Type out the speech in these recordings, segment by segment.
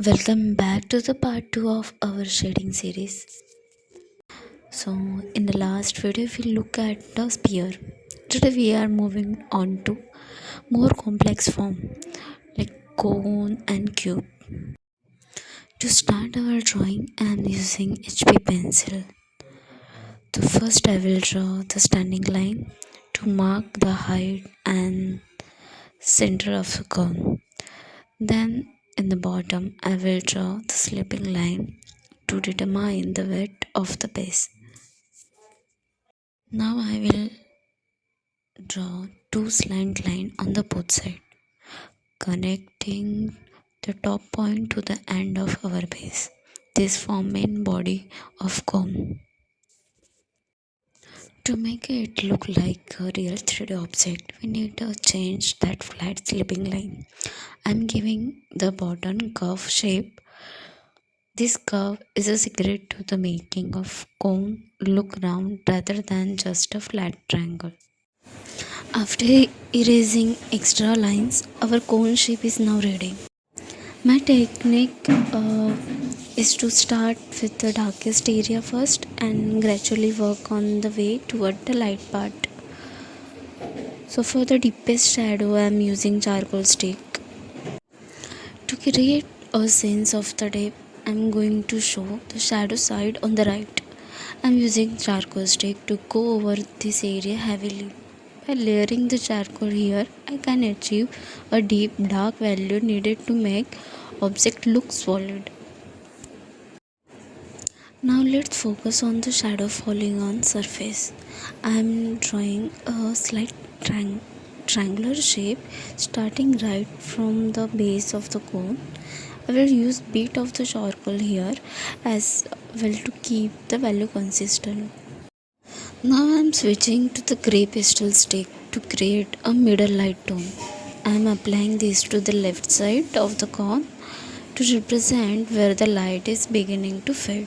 Welcome back to the part 2 of our shading series. So, in the last video, we look at the sphere. Today, we are moving on to more complex form like cone and cube. To start our drawing, I am using HB pencil. So, first, I will draw the standing line to mark the height and center of the cone. Then, in the bottom, I will draw the sloping line to determine the width of the base. Now I will draw two slant lines on the both sides, connecting the top point to the end of our base. This form main body of cone. To make it look like a real 3D object, we need to change that flat sloping line. I'm giving the bottom curve shape. This curve is a secret to the making of cone look round rather than just a flat triangle. After erasing extra lines, our cone shape is now ready. My technique is to start with the darkest area first and gradually work on the way toward the light part. So for the deepest shadow, I am using charcoal stick. To create a sense of the depth, I am going to show the shadow side on the right. I am using charcoal stick to go over this area heavily. By layering the charcoal here, I can achieve a deep dark value needed to make object look solid. Now let's focus on the shadow falling on surface. I am drawing a slight triangular shape starting right from the base of the cone. I will use bit of the charcoal here as well to keep the value consistent. Now I am switching to the grey pastel stick to create a middle light tone. I am applying this to the left side of the cone to represent where the light is beginning to fade.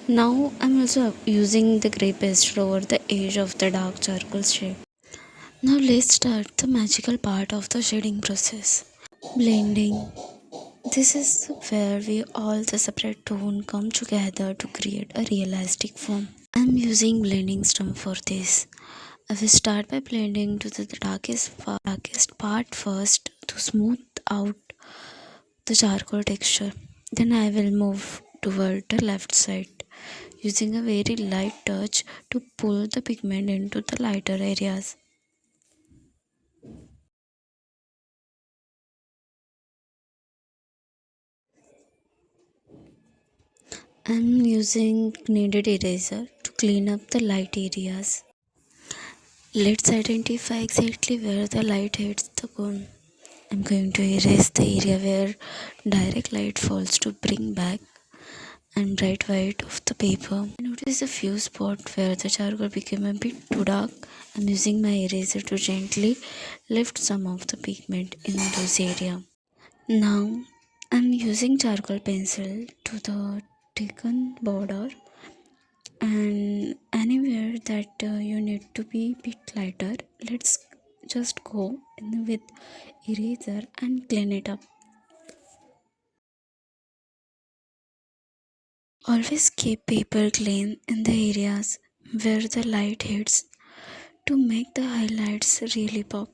Now I am also using the grey pastel over the edge of the dark charcoal shade. Now let's start the magical part of the shading process. Blending. This is where we all the separate tone come together to create a realistic form. I am using blending stump for this. I will start by blending to the darkest part first to smooth out the charcoal texture. Then I will move toward the left side using a very light touch to pull the pigment into the lighter areas. I am using kneaded eraser to clean up the light areas. Let's identify exactly where the light hits the cone. I'm going to erase the area where direct light falls to bring back and bright white of the paper. Notice a few spots where the charcoal became a bit too dark. I'm using my eraser to gently lift some of the pigment in those areas. Now I'm using charcoal pencil to the taken border and anywhere that you need to be a bit lighter, let's just go in with eraser and clean it up. Always keep paper clean in the areas where the light hits to make the highlights really pop.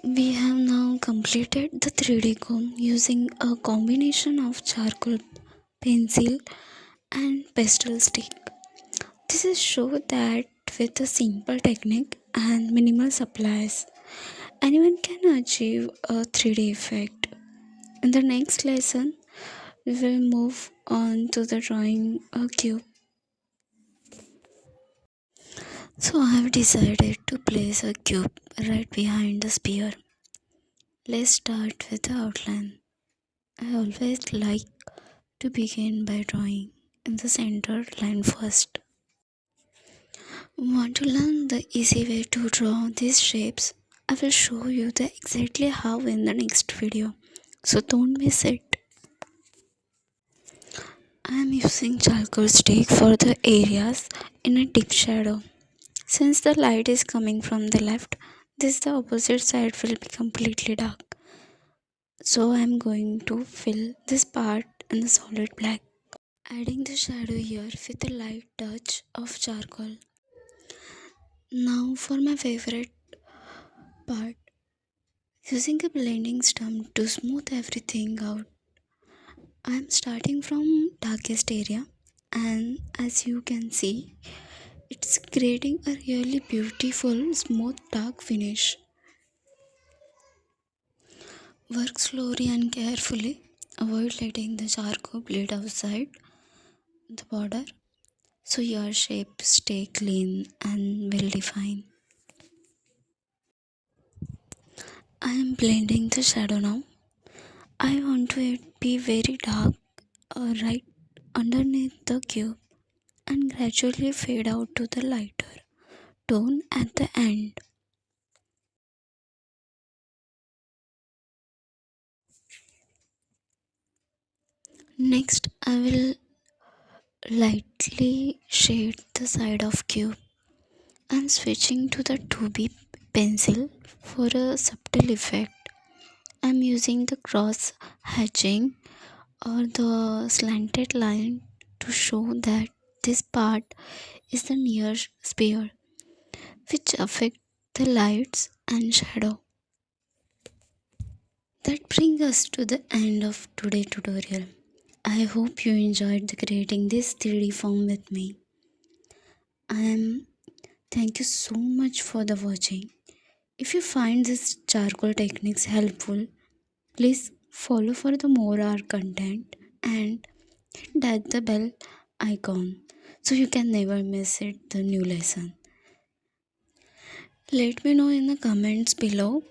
We have now completed the 3D cone using a combination of charcoal pencil and pastel stick. This is show that with a simple technique and minimal supplies, anyone can achieve a 3D effect. In the next lesson, we will move on to the drawing a cube. So I have decided to place a cube right behind the sphere. Let's start with the outline. I always like to begin by drawing in the center line first. Want to learn the easy way to draw these shapes? I will show you the exactly how in the next video. So don't miss it. I am using charcoal stick for the areas in a deep shadow. Since the light is coming from the left, This the opposite side will be completely dark. So I'm going to fill this part in the solid black. Adding the shadow here with a light touch of charcoal. Now for my favorite part, using a blending stump to smooth everything out. I'm starting from darkest area, and as you can see, it's creating a really beautiful smooth dark finish. Work slowly and carefully. Avoid letting the charcoal bleed outside the border so your shape stay clean and well defined. I am blending the shadow now. I want to it be very dark right underneath the cube and gradually fade out to the lighter tone at the end. Next, I will lightly shade the side of cube. I'm switching to the 2B pencil for a subtle effect. I'm using the cross hatching or the slanted line to show that this part is the near sphere which affect the lights and shadow. That brings us to the end of today's tutorial. I hope you enjoyed the creating this 3D form with me. I am thank you so much for the watching. If you find this charcoal techniques helpful, please follow for the more art content and hit that the bell icon so you can never miss it the new lesson. Let me know in the comments below.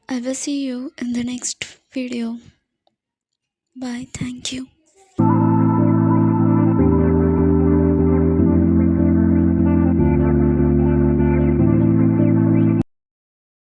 I will see you in the next video. Bye. Thank you.